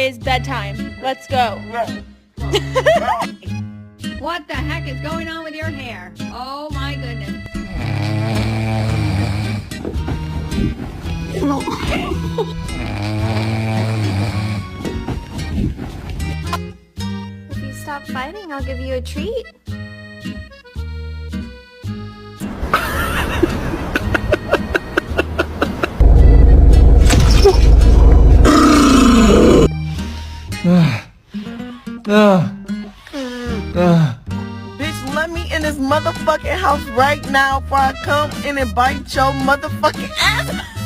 is bedtime. Let's go. What the heck is going on with your hair? Oh my goodness. If you stop fighting, I'll give you a treat. Bitch, let me in this motherfucking house right now before I come in and bite your motherfucking ass.